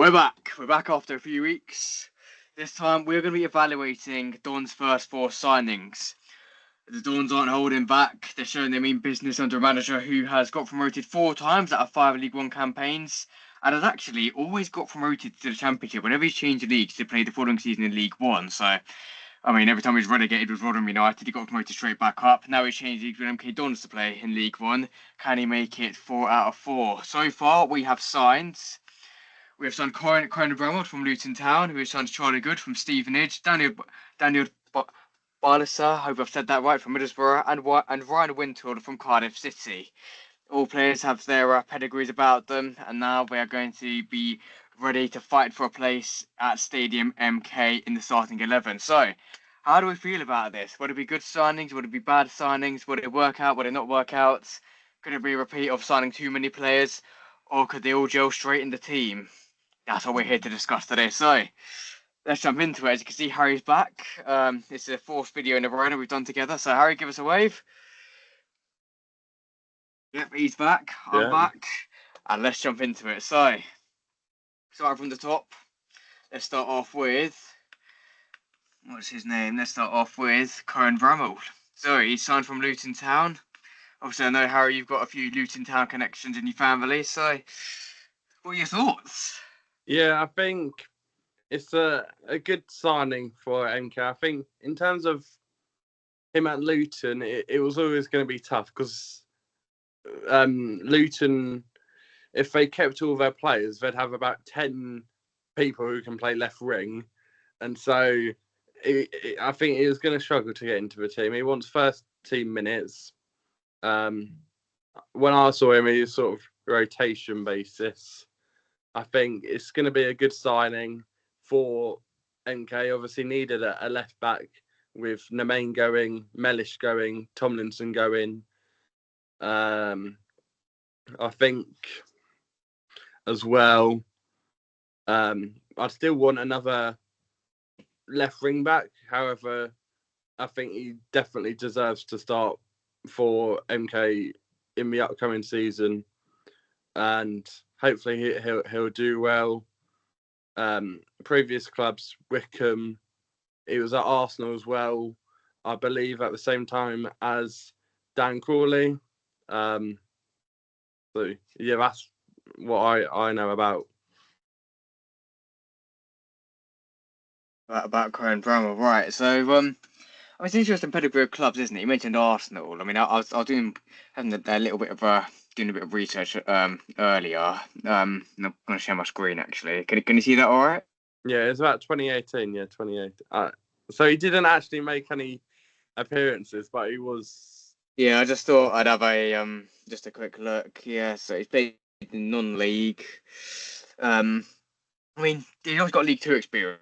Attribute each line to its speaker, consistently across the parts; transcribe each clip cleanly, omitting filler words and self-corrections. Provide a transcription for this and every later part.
Speaker 1: We're back. We're back after a few weeks. This time we're going to be evaluating Don's first four signings. The Dons aren't holding back. They're showing they mean business under a manager who has got promoted 4 times out of 5 League One campaigns and has actually always got promoted to the Championship whenever he's changed leagues to play the following season in League One. So, I mean, every time he's relegated with Rotherham United, he got promoted straight back up. Now he's changed leagues with MK Dons to play in League One. Can he make it 4 out of 4? So far, we have signed Corin Bramwell from Luton Town. We have signed Charlie Good from Stevenage. Daniel Balasa, I hope I've said that right, from Middlesbrough, and Ryan Wintold from Cardiff City. All players have their pedigrees about them, and now we are going to be ready to fight for a place at Stadium MK in the starting 11. So, how do we feel about this? Would it be good signings? Would it be bad signings? Would it work out? Would it not work out? Could it be a repeat of signing too many players? Or could they all gel straight in the team? That's what we're here to discuss today. So, let's jump into it. As you can see, Harry's back. It's the 4th video in a row that we've done together. So, Harry, give us a wave. Yep, he's back. I'm back. And let's jump into it. So, starting from the top, let's start off with... What's his name? Let's start off with Corin Bramwell. So, he's signed from Luton Town. Obviously, I know, Harry, you've got a few Luton Town connections in your family. So, what are your thoughts?
Speaker 2: Yeah, I think it's a good signing for MK. I think in terms of him at Luton, it was always going to be tough because Luton, if they kept all their players, they'd have about 10 people who can play left wing. And so I think he was going to struggle to get into the team. He wants first team minutes. When I saw him, he was sort of rotation basis. I think it's going to be a good signing for MK. Obviously needed a left back with Nemain going, Mellish going, Tomlinson going. I think as well, I still want another left wing back. However, I think he definitely deserves to start for MK in the upcoming season, and hopefully he'll do well. Previous clubs, Wickham, he was at Arsenal as well, I believe, at the same time as Dan Crawley. So yeah, that's what I know about
Speaker 1: Corin Bramwell, right? So it's interesting pedigree of clubs, isn't it? You mentioned Arsenal. I mean, I was doing having a little bit of doing a bit of research earlier. I'm going to share my screen actually. Can you see that all right?
Speaker 2: Yeah, it's about 2018. Yeah, 2018. So he didn't actually make any appearances, but he was.
Speaker 1: Yeah, I just thought I'd have a just a quick look. Yeah, so he's played in non-league. I mean, he's also got League Two experience.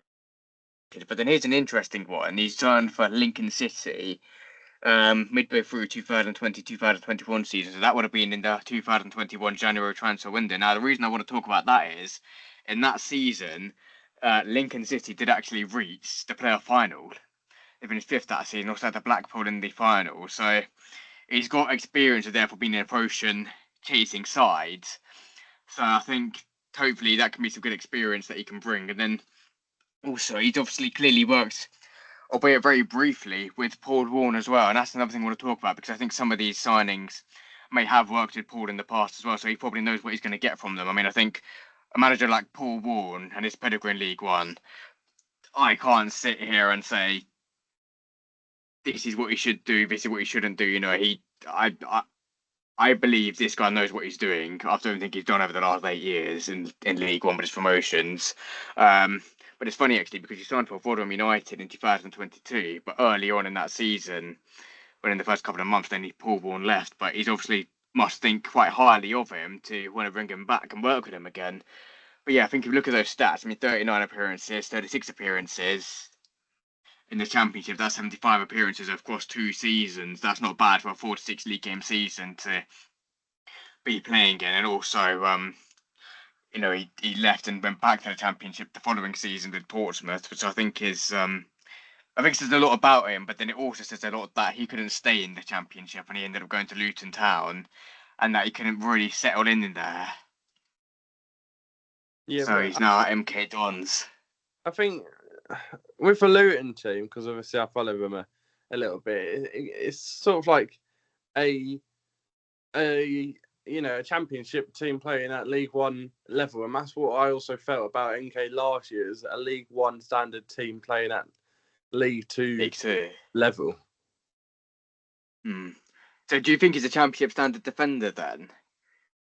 Speaker 1: But then here's an interesting one. He's signed for Lincoln City midway through 2020-2021 season. So that would have been in the 2021 January transfer window. Now, the reason I want to talk about that is, in that season, Lincoln City did actually reach the playoff final. They finished 5th that season, also had the Blackpool in the final. So he's got experience of therefore being in a promotion chasing sides. So I think hopefully that can be some good experience that he can bring. And then also, he's obviously clearly worked, albeit very briefly, with Paul Warne as well. And that's another thing I want to talk about, because I think some of these signings may have worked with Paul in the past as well. So he probably knows what he's going to get from them. I mean, I think a manager like Paul Warne and his pedigree in League One, I can't sit here and say, this is what he should do, this is what he shouldn't do. You know, I believe this guy knows what he's doing. I don't think he's done over the last 8 years in League One with his promotions. But it's funny, actually, because he signed for Rotherham United in 2022, but early on in that season, when in the first couple of months, then Paul Warne left. But he's obviously must think quite highly of him to want to bring him back and work with him again. But yeah, I think if you look at those stats, I mean, 39 appearances, 36 appearances in the Championship, that's 75 appearances across 2 seasons. That's not bad for a 4 to 6 league game season to be playing in. And also, you know, he left and went back to the Championship the following season with Portsmouth, which I think is, I think says a lot about him, but then it also says a lot that he couldn't stay in the Championship and he ended up going to Luton Town, and that he couldn't really settle in there.
Speaker 2: Yeah,
Speaker 1: So
Speaker 2: but
Speaker 1: he's now at MK Dons.
Speaker 2: I think with the Luton team, because obviously I follow them a little bit, it's sort of like a a championship team playing at League One level, and that's what I also felt about NK last year, is a League One standard team playing at League Two
Speaker 1: League Two.
Speaker 2: level.
Speaker 1: Hmm. So do you think he's a championship standard defender then?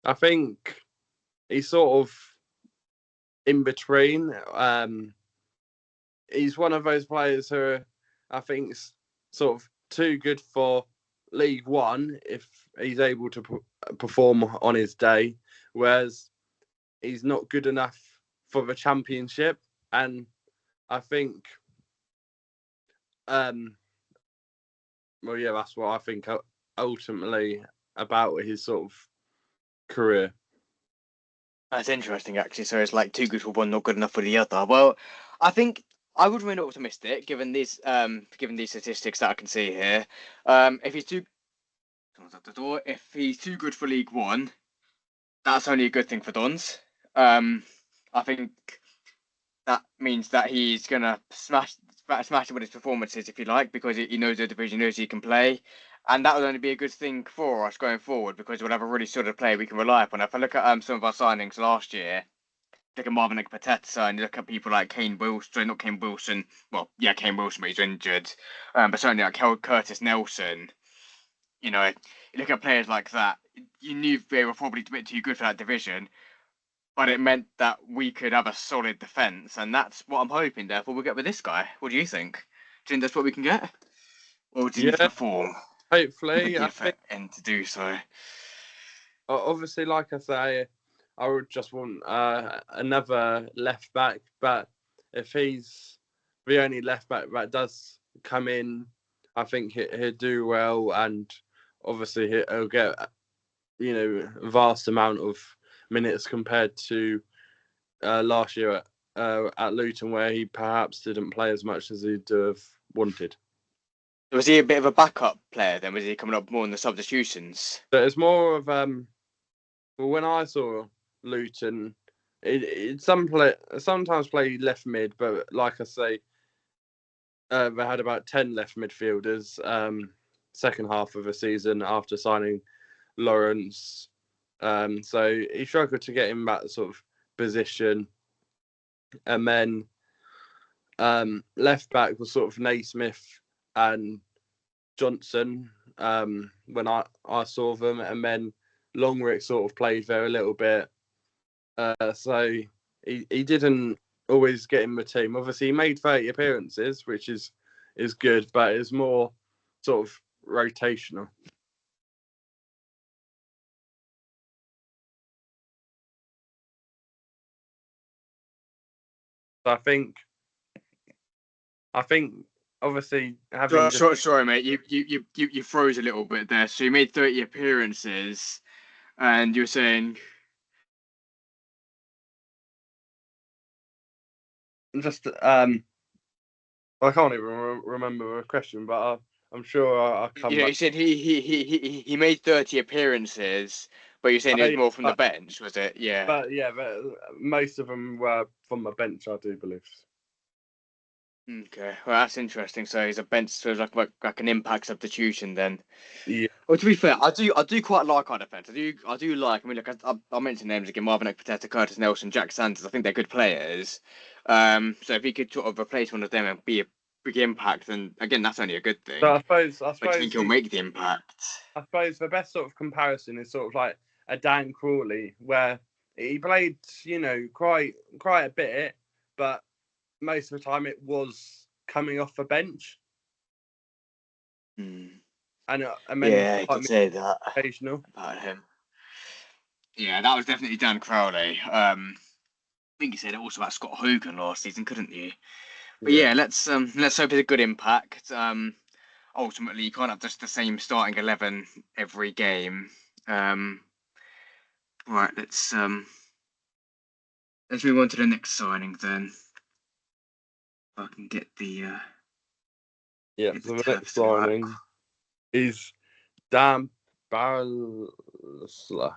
Speaker 2: I think he's sort of in between. He's one of those players who I think is sort of too good for League One if he's able to perform on his day, whereas he's not good enough for the Championship. And I think, well, yeah, that's what I think ultimately about his sort of career.
Speaker 1: That's interesting, actually. So it's like too good for one, not good enough for the other. Well, I think I would remain optimistic given these statistics that I can see here. If he's too if he's too good for League One, that's only a good thing for Dons. I think that means that he's gonna smash it with his performances, if you like, because he knows the division, knows he can play, and that would only be a good thing for us going forward because we'll have a really solid player we can rely upon. If I look at some of our signings last year, look at Marvin Pateta, and you look at people like Kane Wilson, not Kane Wilson, well, yeah, Kane Wilson, but he's injured, but certainly like Curtis Nelson. You know, you look at players like that, you knew they were probably a bit too good for that division, but it meant that we could have a solid defence, and that's what I'm hoping, therefore, we'll get with this guy. What do you think? Do you think that's what we can get? Or do you need to
Speaker 2: Yeah,
Speaker 1: perform? I think
Speaker 2: hopefully. I
Speaker 1: you're
Speaker 2: think
Speaker 1: fit in to do so.
Speaker 2: obviously, like I say, I would just want another left back, but if he's the only left back that does come in, I think he'll do well, and obviously he'll get a vast amount of minutes compared to last year at Luton, where he perhaps didn't play as much as he'd have wanted.
Speaker 1: Was he a bit of a backup player then? Was he coming up more in the substitutions?
Speaker 2: But it's more of well, when I saw Luton, it sometimes play left mid, but like I say, they had about 10 left midfielders second half of the season after signing Lawrence. So he struggled to get in that sort of position. And then left back was sort of Naismith and Johnson when I saw them. And then Longrick sort of played there a little bit. So he didn't always get in the team. Obviously, he made 30 appearances, which is good, but it's more sort of rotational. So I think obviously having just
Speaker 1: Sorry, mate. You froze a little bit there. So you made 30 appearances, and you're saying
Speaker 2: I can't even remember the question, but I'm sure I'll come back.
Speaker 1: you said he made 30 appearances, but you're saying it was more from the bench, was it? Yeah.
Speaker 2: But yeah, but most of them were from the bench, I do believe.
Speaker 1: Okay, well that's interesting. So he's a bench, so it's like an impact substitution then.
Speaker 2: Yeah,
Speaker 1: Well, to be fair, I do quite like our defense. I do like. I mean, look, I'll mention names again: Marvin Pateta, Curtis Nelson, Jack Sanders. I think they're good players. So if he could sort of replace one of them and be a big impact, then again, that's only a good
Speaker 2: so
Speaker 1: thing.
Speaker 2: I
Speaker 1: But do you think he'll make the impact?
Speaker 2: suppose the best sort of comparison is sort of like a Dan Crawley, where he played, quite a bit, but most of the time it was coming off the bench,
Speaker 1: Hmm.
Speaker 2: and then
Speaker 1: Yeah, you could say that
Speaker 2: occasional.
Speaker 1: about him. Yeah, that was definitely Dan Crowley. I think you said it also about Scott Hogan last season, couldn't you? But
Speaker 2: Yeah,
Speaker 1: yeah, let's hope it's a good impact. Ultimately, you can't have just the same starting 11 every game. Right, let's move on to the next signing then. If I can get
Speaker 2: yeah.
Speaker 1: get the
Speaker 2: So the
Speaker 1: tabs
Speaker 2: next
Speaker 1: to work.
Speaker 2: signing is Dan Barlasla.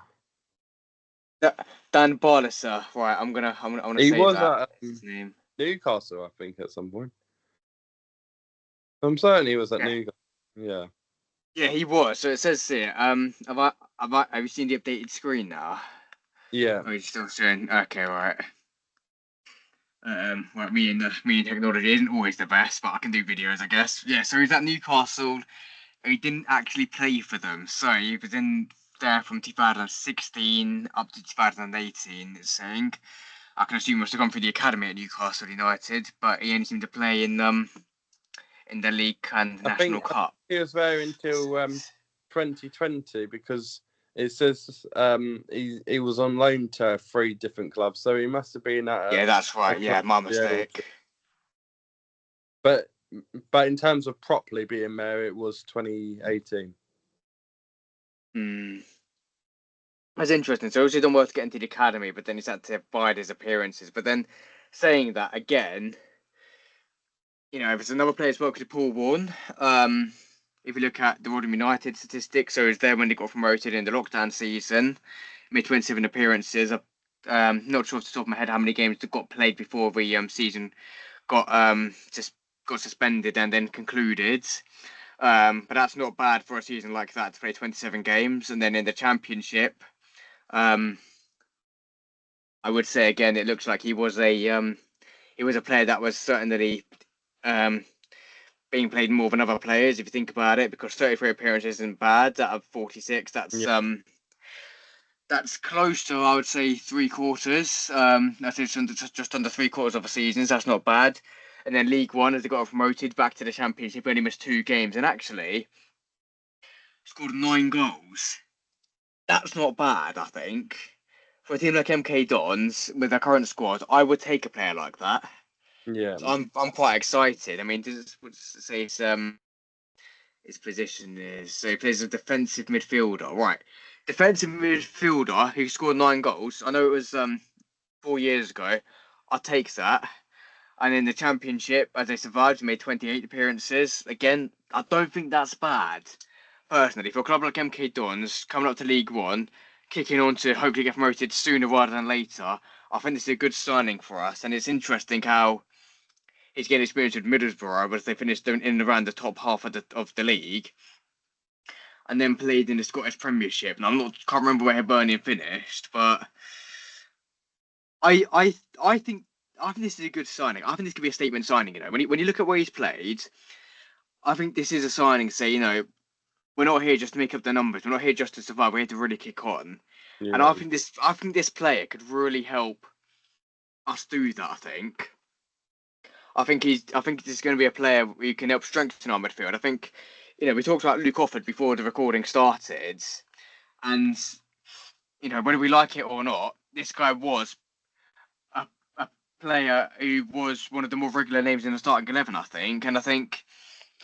Speaker 1: Dan Barlaser. Right, I'm gonna
Speaker 2: He
Speaker 1: save
Speaker 2: was
Speaker 1: that.
Speaker 2: at
Speaker 1: His name.
Speaker 2: Newcastle, I think, at some point. I'm certain he was at
Speaker 1: Yeah.
Speaker 2: Newcastle. Yeah.
Speaker 1: Yeah, he was. So it says here. Have you seen the updated screen now?
Speaker 2: Yeah.
Speaker 1: Oh, he's still showing. Okay, right. Right, me and technology isn't always the best, but I can do videos, I guess. Yeah. So he's at Newcastle. He didn't actually play for them, so he was in there from 2016 up to 2018. It's saying. I can assume he must have gone through the academy at Newcastle United, but he only seemed to play in the league and National
Speaker 2: I think
Speaker 1: Cup.
Speaker 2: he was there until 2020 because it says he was on loan to 3 different clubs, so he must have been at
Speaker 1: Yeah, that's
Speaker 2: a
Speaker 1: right.
Speaker 2: club
Speaker 1: Yeah, my
Speaker 2: to be able
Speaker 1: mistake.
Speaker 2: to. But in terms of properly being there, it was 2018.
Speaker 1: Hmm. That's interesting. So obviously done well to get into the academy, but then he's had to bide his appearances. But then saying that again, if it's another player as well, could Paul Warren. If you look at the Rotherham United statistics, so he was there when they got promoted in the lockdown season, made 27 appearances. Not sure off the top of my head how many games that got played before the season just got suspended and then concluded. But that's not bad for a season like that to play 27 games. And then in the championship, um, I would say again, it looks like he was a player that was certainly um, being played more than other players if you think about it, because 33 appearances isn't bad. Out of 46,
Speaker 2: Yeah.
Speaker 1: that's close to, I would say, three quarters. That's just under three quarters of a season. So that's not bad. And then League One, as they got promoted back to the Championship, only missed 2 games and actually scored 9 goals. That's not bad, I think. For a team like MK Dons with their current squad, I would take a player like that.
Speaker 2: Yeah.
Speaker 1: So I'm quite excited. I mean, say his position is, so he plays a defensive midfielder, right? Defensive midfielder who scored 9 goals. I know it was 4 years ago. I'll take that. And in the championship, as they survived, made 28 appearances. Again, I don't think that's bad. Personally, for a club like MK Dons coming up to League One, kicking on to hopefully get promoted sooner rather than later, I think this is a good signing for us. And it's interesting how he's getting experience with Middlesbrough as they finished in and around the top half of the league, and then played in the Scottish Premiership. And can't remember where Hibernian finished, but I I I think this is a good signing. I think this could be a statement signing. When you look at where he's played, I think this is a signing. To say, we're not here just to make up the numbers. We're not here just to survive. We're here to really kick on. And
Speaker 2: Yeah.
Speaker 1: I think this player could really help us do that. I think this is going to be a player who can help strengthen our midfield. I think, we talked about Luke Offord before the recording started, and whether we like it or not, this guy was a player who was one of the more regular names in the starting 11, I think. And I think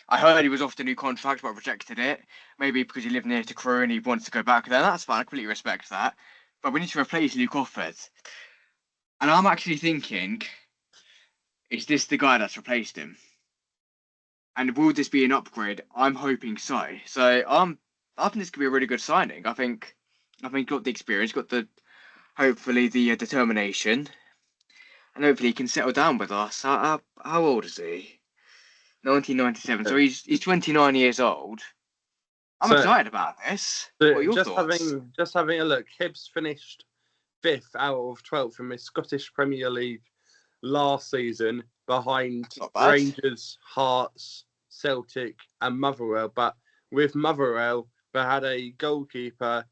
Speaker 1: I heard he was offered a new contract, but rejected it. Maybe because he lived near to Crewe and he wanted to go back there. That's fine. I completely respect that. But we need to replace Luke Offord. And I'm actually thinking, is this the guy that's replaced him? And will this be an upgrade? I'm hoping so. So I think this could be a really good signing. I think got the experience, got the hopefully the determination, and hopefully he can settle down with us. How old is he? 1997. So he's 29 years old. I'm
Speaker 2: So,
Speaker 1: excited about this. What are your thoughts?
Speaker 2: just having a look, Hibs finished 5th out of 12th in the Scottish Premier League last season, behind
Speaker 1: Not bad.
Speaker 2: Rangers, Hearts, Celtic, and Motherwell. But with Motherwell, they had a goalkeeper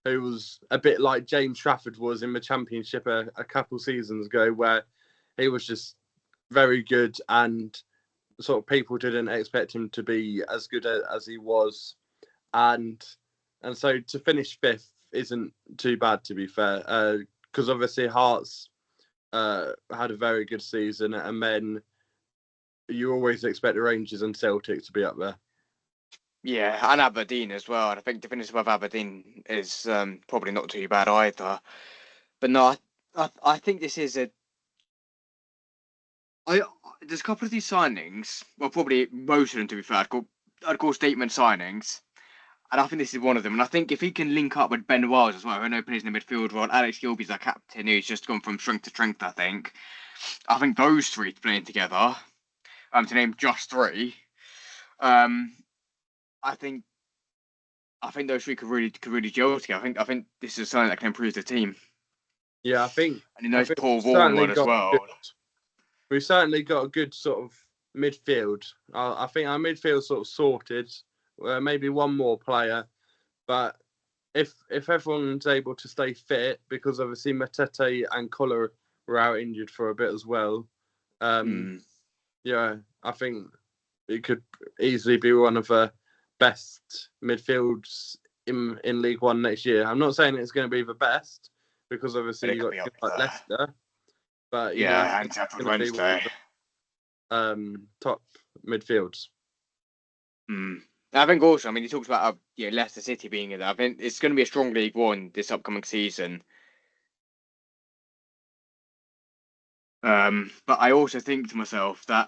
Speaker 2: who was a bit like James Trafford was in the Championship a couple seasons ago, where he was just very good and sort of people didn't expect him to be as good as he was. And so to finish 5th isn't too bad, to be fair, because obviously Hearts had a very good season, and then you always expect the Rangers and Celtic to be up there.
Speaker 1: Yeah, and Aberdeen as well. And I think to finish above Aberdeen is probably not too bad either. But no, I think this is there's a couple of these signings. Well, probably most of them to be fair. I'd call statement signings. And I think this is one of them. And I think if he can link up with Ben Wiles as well, who I know plays in the midfield role, Alex Gilby's our captain, who's just gone from strength to strength, I think. I think those three playing together, to name just three, um, I think those three could really gel together. I think this is something that can improve the team.
Speaker 2: Yeah, I think.
Speaker 1: And he knows Paul
Speaker 2: we've certainly
Speaker 1: Walmart as well.
Speaker 2: We've certainly got a good sort of midfield. I think our midfield sort of sorted. Maybe one more player, but if everyone's able to stay fit, because obviously Matete and Collar were out injured for a bit as well. Yeah, I think it could easily be one of the best midfields in League One next year. I'm not saying it's going to be the best, because obviously you've got like Leicester, but
Speaker 1: yeah, and Sheffield Wednesday,
Speaker 2: top midfields.
Speaker 1: I think also, I mean, he talks about Leicester City being in there. I think it's going to be a strong League One this upcoming season. But I also think to myself that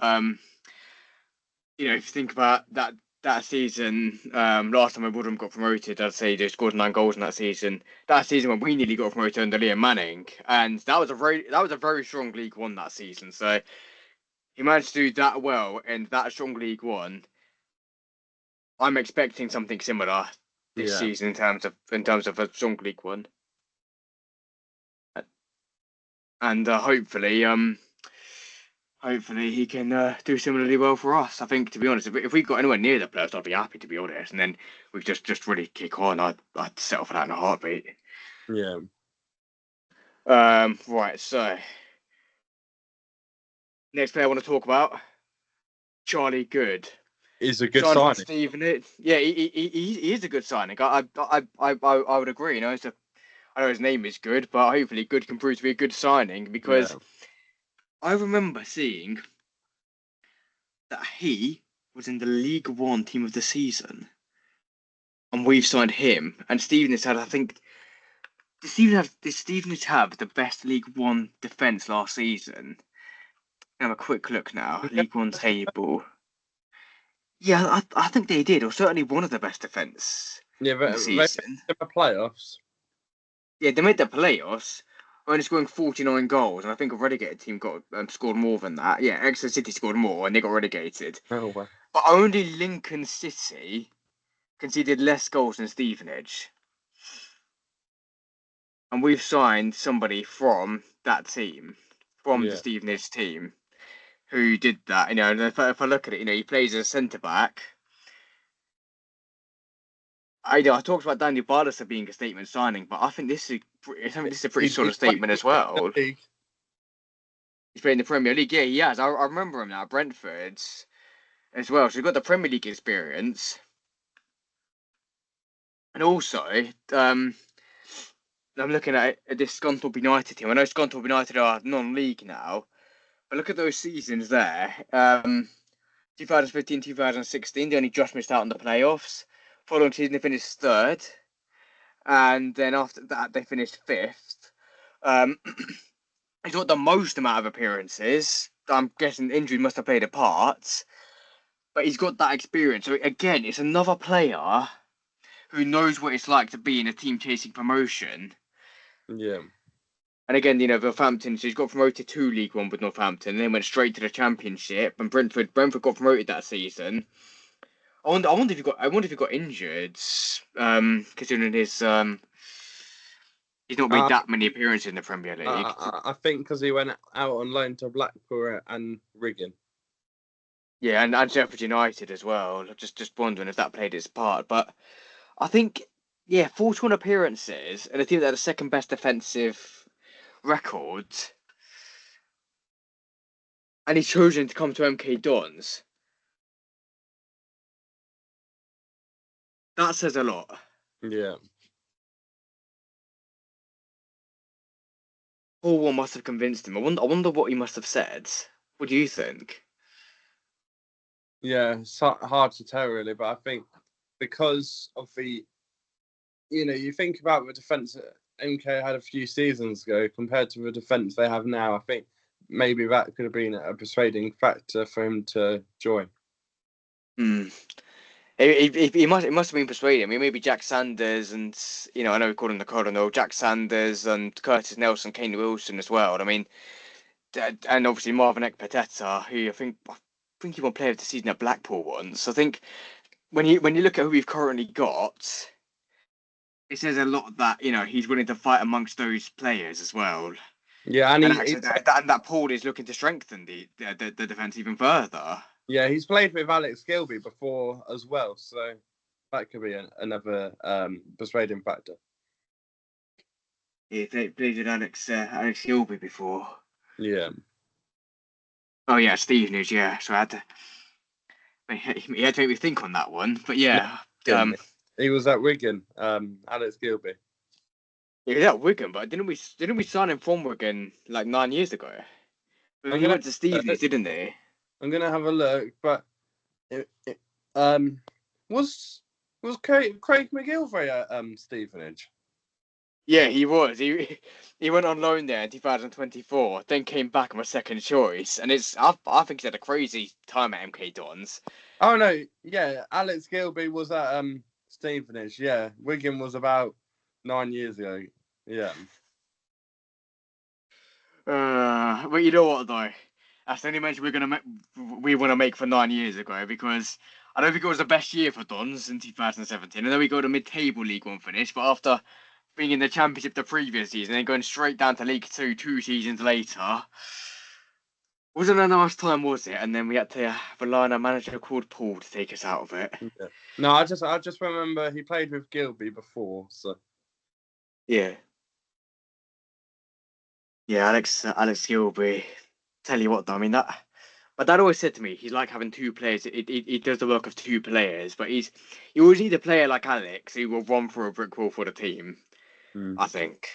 Speaker 1: if you think about that season, last time when Woodham got promoted, I'd say they scored 9 goals in that season. That season when we nearly got promoted under Liam Manning, and that was a very strong League One that season. So he managed to do that well in that strong League One. I'm expecting something similar this season in terms of a strong League One, and hopefully he can do similarly well for us. I think, to be honest, if we got anywhere near the playoffs, I'd be happy, to be honest. And then we just really kick on. I'd settle for that in a heartbeat.
Speaker 2: Yeah.
Speaker 1: Right. So next player I want to talk about, Charlie Good.
Speaker 2: He's a good signing.
Speaker 1: Stephen, yeah, he is a good signing. I would agree. You know, I know his name is Good, but hopefully Good can prove to be a good signing, because I remember seeing that he was in the League One team of the season, and we've signed him. And Stevenage had, I think, did Stevenage have the best League One defence last season? Have a quick look now. League One table. Yeah, I think they did, or certainly one of the best defence.
Speaker 2: Yeah, but
Speaker 1: the season.
Speaker 2: They made the playoffs.
Speaker 1: Yeah, they made the playoffs. Only scoring 49 goals, and I think a relegated team got scored more than that. Yeah, Exeter City scored more, and they got relegated.
Speaker 2: Oh, wow.
Speaker 1: But only Lincoln City conceded less goals than Stevenage. And we've signed somebody from that team, from the Stevenage team, who did that. You know, and if I look at it, he plays as a centre-back. I talked about Daniel Barlaser being a statement signing, but I think this is a pretty solid statement as well. He's played in the Premier League. Yeah, he has. I remember him now, Brentford as well. So he's got the Premier League experience. And also, I'm looking at this Scunthorpe United team. I know Scunthorpe United are non-league now, but look at those seasons there. 2015, 2016, they only just missed out on the playoffs. Following season, they finished 3rd. And then after that, they finished 5th. He's got the most amount of appearances. I'm guessing injury must have played a part. But he's got that experience. So again, it's another player who knows what it's like to be in a team chasing promotion.
Speaker 2: Yeah.
Speaker 1: And again, Northampton, so he's got promoted to League One with Northampton, and then went straight to the Championship. And Brentford got promoted that season. I wonder if he got injured, considering he's not made that many appearances in the Premier League.
Speaker 2: I think because he went out on loan to Blackpool and Wigan.
Speaker 1: Yeah, and Sheffield United as well. Just wondering if that played its part. But I think, 41 appearances and a team that had the second best defensive record, and he's chosen to come to MK Dons. That says a lot.
Speaker 2: Yeah.
Speaker 1: Paul Wall must have convinced him. I wonder what he must have said. What do you think?
Speaker 2: Yeah, it's hard to tell really, but I think because of the, you think about the defence that MK had a few seasons ago compared to the defence they have now, I think maybe that could have been a persuading factor for him to join.
Speaker 1: It must have been persuading. I mean, maybe Jack Sanders and I know we call him the Cardinal. Jack Sanders and Curtis Nelson, Kane Wilson as well. I mean, and obviously Marvin Ekpiteta, who I think he won Player of the Season at Blackpool once. I think when you look at who we've currently got, it says a lot that he's willing to fight amongst those players as well.
Speaker 2: Yeah, and
Speaker 1: And
Speaker 2: he
Speaker 1: actually, that pool is looking to strengthen the defense even further.
Speaker 2: yeah, he's played with Alex Gilby before as well, so that could be another persuading factor.
Speaker 1: He played with Alex Gilby before.
Speaker 2: Yeah.
Speaker 1: Oh yeah, Stevenage. Yeah, so he had to make me think on that one. But yeah,
Speaker 2: He was at Wigan, Alex Gilby.
Speaker 1: he was at Wigan, but didn't we sign him from Wigan like 9 years ago? But he went to Stevenage, didn't he?
Speaker 2: I'm gonna have a look, but was Craig McGilvray at Stevenage?
Speaker 1: Yeah, he was. He went on loan there in 2024, then came back on a second choice, and I think he's had a crazy time at MK Dons.
Speaker 2: Oh no, yeah, Alex Gilby was at Stevenage. Yeah, Wigan was about 9 years ago. Yeah.
Speaker 1: But you know what though? That's the only mention we want to make for 9 years ago, because I don't think it was the best year for Dons in 2017. I know we got a mid-table League One finish, but after being in the Championship the previous season and going straight down to League Two 2 seasons later, wasn't a nice time, was it? And then we had to rely on a manager called Paul to take us out of it.
Speaker 2: Yeah. No, I just remember he played with Gilby before, so
Speaker 1: Yeah. Yeah, Alex Gilby. Tell you what, though, I mean that. My dad always said to me, he's like having two players. It does the work of two players, but you always need a player like Alex who will run through a brick wall for the team. I think,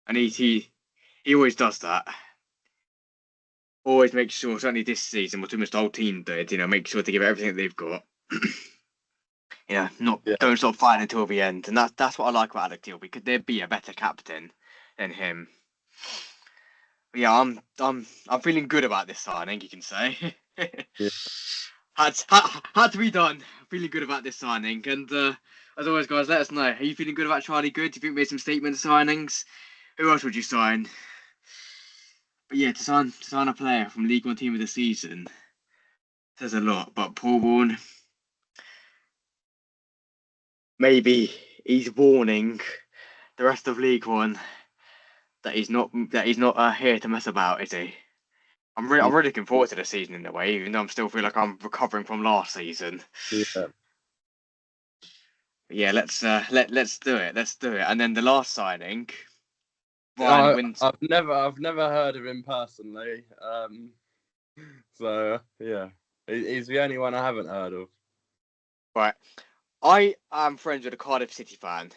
Speaker 1: and he always does that. Always makes sure, certainly this season, what almost the whole team did. Make sure to give everything that they've got. Don't stop fighting until the end, and that's what I like about Alex Gilby. Could there be a better captain than him? But yeah, I'm feeling good about this signing. You can say.
Speaker 2: yeah.
Speaker 1: Had to be done. Feeling good about this signing, and as always, guys, let us know. Are you feeling good about Charlie Good? Do you think we made some statement signings? Who else would you sign? But yeah, to sign a player from League One Team of the Season says a lot. But Paul Vaughan, maybe he's warning the rest of League One that he's not here to mess about, is he? I'm really looking forward to the season in a way, even though I'm still feel like I'm recovering from last season.
Speaker 2: Yeah.
Speaker 1: Yeah, let's do it. Let's do it. And then the last signing, Ryan Winter.
Speaker 2: I've never heard of him personally. So yeah, he's the only one I haven't heard of.
Speaker 1: Right, I am friends with a Cardiff City fan,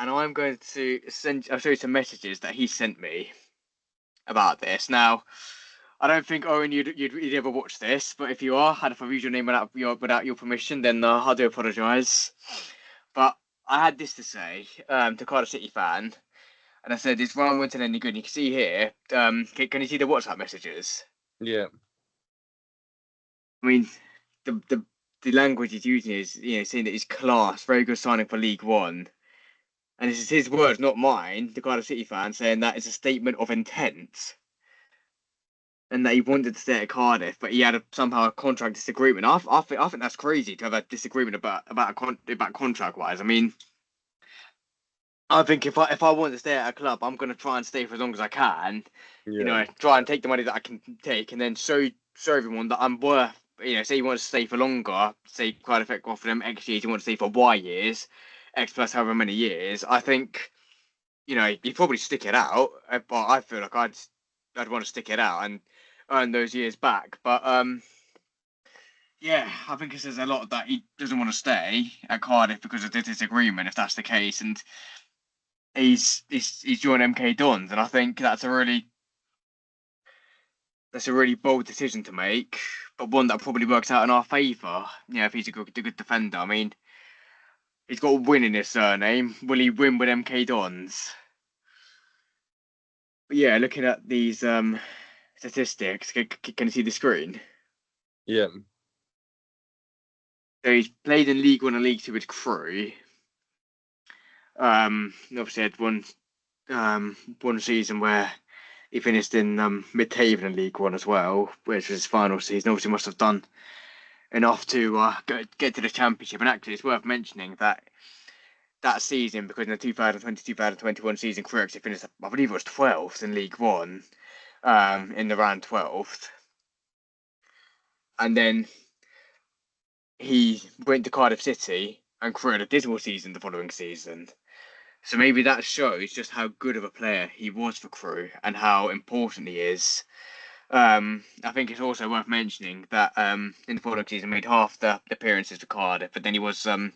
Speaker 1: and I'm going to I'll show you some messages that he sent me about this. Now, I don't think Owen you'd ever watch this, but if you are, and if I use your name without your permission, then I do apologise. But I had this to say to Cardiff City fan, and I said, "Is Ryan Winton any good?" And you can see here. Can you see the WhatsApp messages?
Speaker 2: Yeah.
Speaker 1: I mean, the language he's using is saying that he's class, very good signing for League One, and this is his words, not mine. The Cardiff City fan saying that it's a statement of intent, and that he wanted to stay at Cardiff, but he had somehow a contract disagreement. I think that's crazy to have a disagreement about contract wise. I mean, I think if I want to stay at a club, I'm going to try and stay for as long as I can.
Speaker 2: Yeah.
Speaker 1: Try and take the money that I can take, and then show everyone that I'm worth. Say you want to stay for longer, say Cardiff offer them X years, you want to stay for Y years, X plus however many years. I think you'd probably stick it out, but I feel like I'd want to stick it out and earn those years back. But yeah, I think it says a lot that he doesn't want to stay at Cardiff because of this disagreement, if that's the case, and he's joined MK Dons, and I think that's a really bold decision to make, but one that probably works out in our favour. If he's a good defender. I mean, he's got a win in his surname. Will he win with MK Dons? But yeah, looking at these statistics, can you see the screen?
Speaker 2: Yeah.
Speaker 1: So he's played in League One and League Two with Crewe. Obviously had one season where he finished in mid-table in League One as well, which was his final season. Obviously, must have done enough to get to the Championship. And actually, it's worth mentioning that season, because in the 2020-2021 season, Crewe actually finished, I believe it was 12th in League One, in the round 12th, and then he went to Cardiff City and Crewe had a dismal season the following season. So maybe that shows just how good of a player he was for Crewe and how important he is. I think it's also worth mentioning that in the following season made half the appearances for Cardiff, but then he was in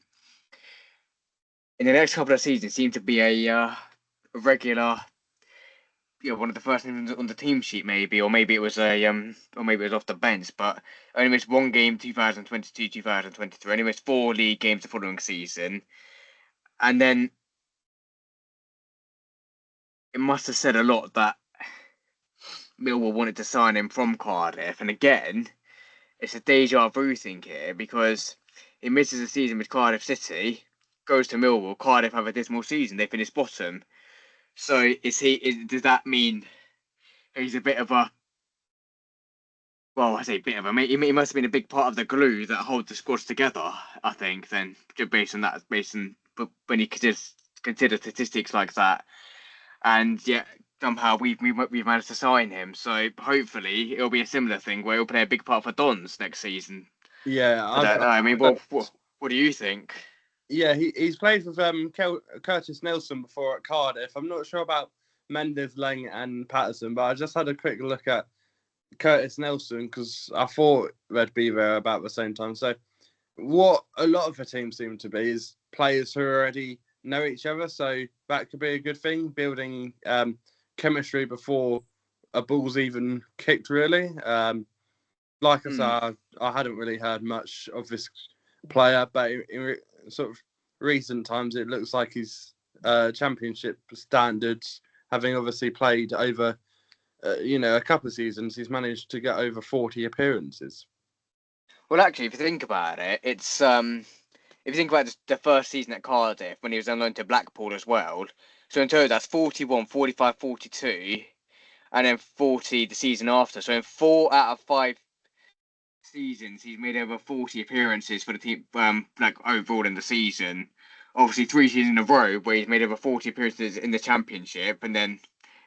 Speaker 1: the next couple of seasons seemed to be a regular, one of the first names on the team sheet, maybe, or maybe it was or maybe it was off the bench, but only missed one game 2022, 2023, only missed 4 league games the following season, and then it must have said a lot that Millwall wanted to sign him from Cardiff, and again, it's a deja vu thing here because he misses a season with Cardiff City, goes to Millwall, Cardiff have a dismal season, they finish bottom. So does that mean he's a bit of a, well, I say bit of a, he must have been a big part of the glue that holds the squads together, I think, then, based on that, but when you consider statistics like that, and yet somehow we've managed to sign him. So hopefully it'll be a similar thing where he'll play a big part for Dons next season.
Speaker 2: Yeah,
Speaker 1: I don't know. I mean, what do you think?
Speaker 2: Yeah, he's played with Curtis Nelson before at Cardiff. I'm not sure about Mendes, Lang, and Patterson, but I just had a quick look at Curtis Nelson because I thought they'd be there about the same time. So, what a lot of the team seem to be is players who already know each other. So that could be a good thing, building chemistry before a ball's even kicked. Really, like I said, I hadn't really heard much of this player, but in sort of recent times, it looks like he's championship standards. Having obviously played over, a couple of seasons, he's managed to get over 40 appearances.
Speaker 1: Well, actually, if you think about it, it's if you think about the first season at Cardiff when he was on loan to Blackpool as well. So in total, that's 41, 45, 42, and then 40 the season after. So in 4 out of 5 seasons, he's made over 40 appearances for the team, like overall in the season. Obviously, 3 seasons in a row where he's made over 40 appearances in the Championship, and then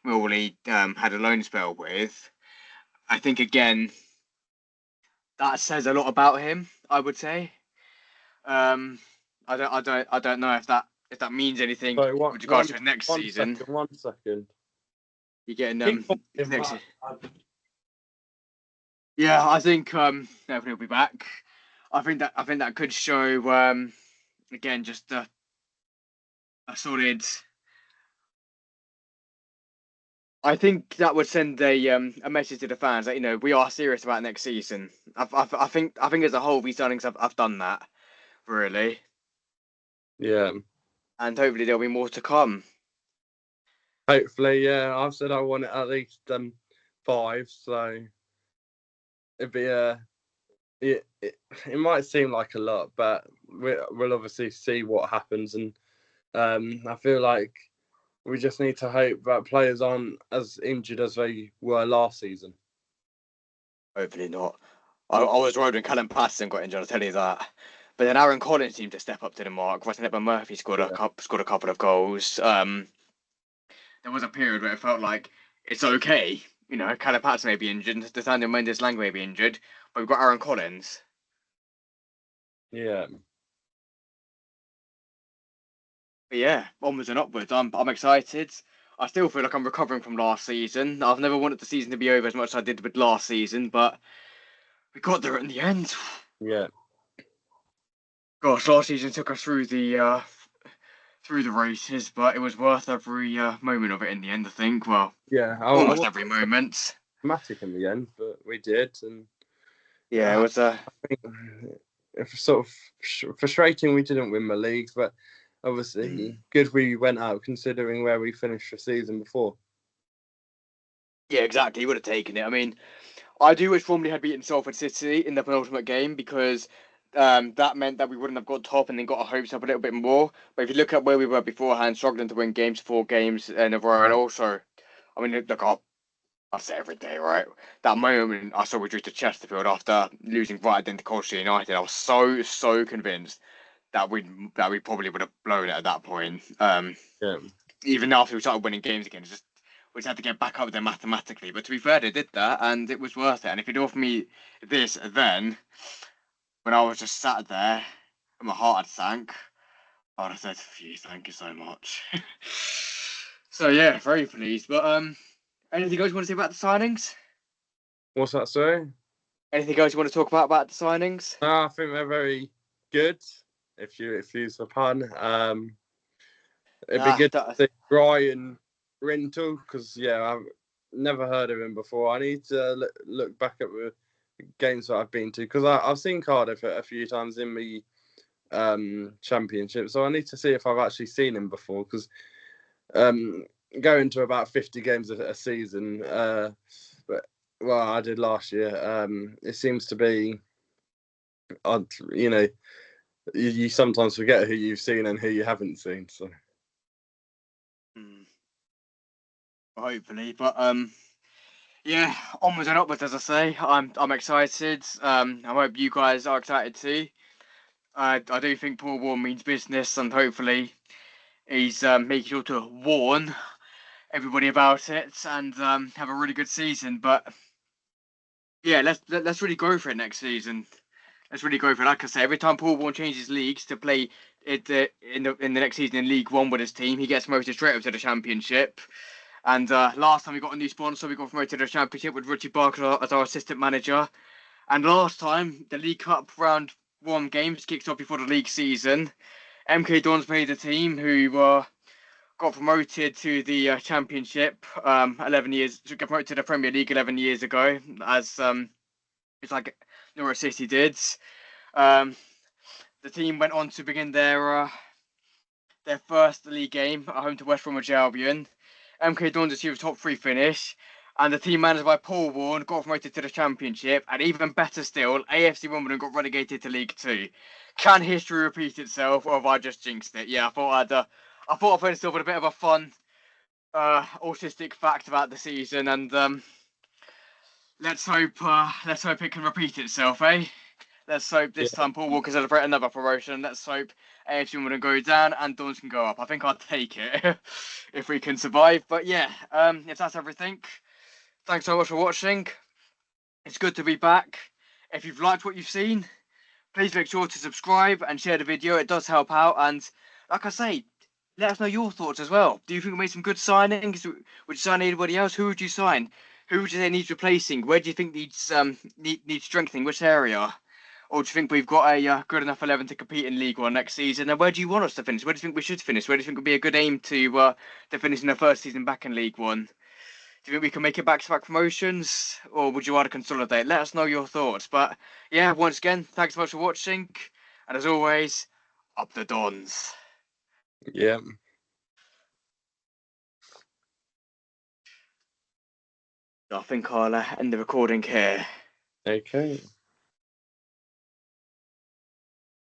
Speaker 1: Millwall he had a loan spell with. I think again that says a lot about him, I would say. Um, I don't know if that means anything
Speaker 2: So
Speaker 1: with regards to his next
Speaker 2: one
Speaker 1: season.
Speaker 2: second, 1 second.
Speaker 1: You're getting next.
Speaker 2: Keep
Speaker 1: Yeah, I think definitely will be back. I think that could show again just a solid. I think that would send a message to the fans that we are serious about next season. I think as a whole these signings have done that really,
Speaker 2: Yeah.
Speaker 1: and hopefully there'll be more to come.
Speaker 2: Hopefully, yeah. I've said I want it at least 5, so it'd be it might seem like a lot, but we'll obviously see what happens, and I feel like we just need to hope that players aren't as injured as they were last season.
Speaker 1: Hopefully not. I was worried when Callum Patterson got injured, I'll tell you that. But then Aaron Collins seemed to step up to the mark. Russell Murphy scored a couple of goals. There was a period where it felt like it's okay. Callum Patterson may be injured, Nathaniel Mendes Lang may be injured, but we've got Aaron Collins.
Speaker 2: Yeah.
Speaker 1: But yeah, onwards and upwards. I'm excited. I still feel like I'm recovering from last season. I've never wanted the season to be over as much as I did with last season, but we got there in the end.
Speaker 2: Yeah.
Speaker 1: Gosh, last season took us through the races, but it was worth every moment of it in the end, I think. Well,
Speaker 2: yeah,
Speaker 1: almost every moment.
Speaker 2: Dramatic in the end, but we did, and
Speaker 1: yeah, it was
Speaker 2: it's sort of frustrating we didn't win the league, but obviously good we went out considering where we finished the season before.
Speaker 1: Yeah, exactly. He would have taken it. I mean, I do wish Bromley had beaten Salford City in the penultimate game because that meant that we wouldn't have got top and then got our hopes up a little bit more. But if you look at where we were beforehand, struggling to win games, 4 games in a row, and also, I mean, look, I say every day, right? That moment I saw we drew to Chesterfield after losing right then to Colchester United, I was so convinced that we probably would have blown it at that point.
Speaker 2: Yeah.
Speaker 1: Even after we started winning games again, we just had to get back up there mathematically. But to be fair, they did that, and it was worth it. And if you'd offered me this then, when I was just sat there and my heart had sank, I would have said, "Phew, thank you so much." So yeah, very pleased. But anything else you want to say about the signings?
Speaker 2: What's that, sorry?
Speaker 1: Anything else you want to talk about the signings?
Speaker 2: No, I think they're very good. If you use the pun, it'd be good to see Brian Rental because I've never heard of him before. I need to look back at the games that I've been to because I've seen Cardiff a few times in the championship, so I need to see if I've actually seen him before because going to about 50 games a season, but well, I did last year. It seems to be, you sometimes forget who you've seen and who you haven't seen. So,
Speaker 1: hopefully, but yeah, onwards and upwards, as I say. I'm excited. I hope you guys are excited too. I do think Paul Warren means business, and hopefully he's making sure to warn everybody about it and have a really good season. But yeah, let's really go for it next season. Let's really go for it. Like I say, every time Paul Warren changes leagues to play it in the next season in League One with his team, he gets promoted straight up to the Championship. And last time we got a new sponsor, we got promoted to the Championship with Richie Barker as our assistant manager. And last time, the League Cup round 1 games kicked off before the league season. MK Dons made a team who got promoted to the Championship 11 years, got promoted to the Premier League 11 years ago, as it's like Norwich City did. The team went on to begin their first league game at home to West Bromwich Albion. MK Dons achieved a top 3 finish, and the team managed by Paul Warren got promoted to the Championship, and even better still, AFC Wimbledon got relegated to League 2. Can history repeat itself, or have I just jinxed it? Yeah, I thought I'd put myself with a bit of a fun, autistic fact about the season, and let's hope it can repeat itself, eh? Let's hope this time Paul Walker celebrate another promotion. Let's hope AFC Wimbledon go down and Dons can go up. I think I'd take it if we can survive. But yeah, if that's everything, thanks so much for watching. It's good to be back. If you've liked what you've seen, please make sure to subscribe and share the video. It does help out. And like I say, let us know your thoughts as well. Do you think we made some good signings? Would you sign anybody else? Who would you sign? Who would you say needs replacing? Where do you think needs strengthening? Which area? Or do you think we've got a good enough 11 to compete in League One next season? And where do you want us to finish? Where do you think we should finish? Where do you think would be a good aim to finish in the first season back in League One? Do you think we can make it back-to-back promotions? Or would you rather consolidate? Let us know your thoughts. But yeah, once again, thanks so much for watching. And as always, up the Dons.
Speaker 2: Yeah.
Speaker 1: I think I'll end the recording here.
Speaker 2: Okay.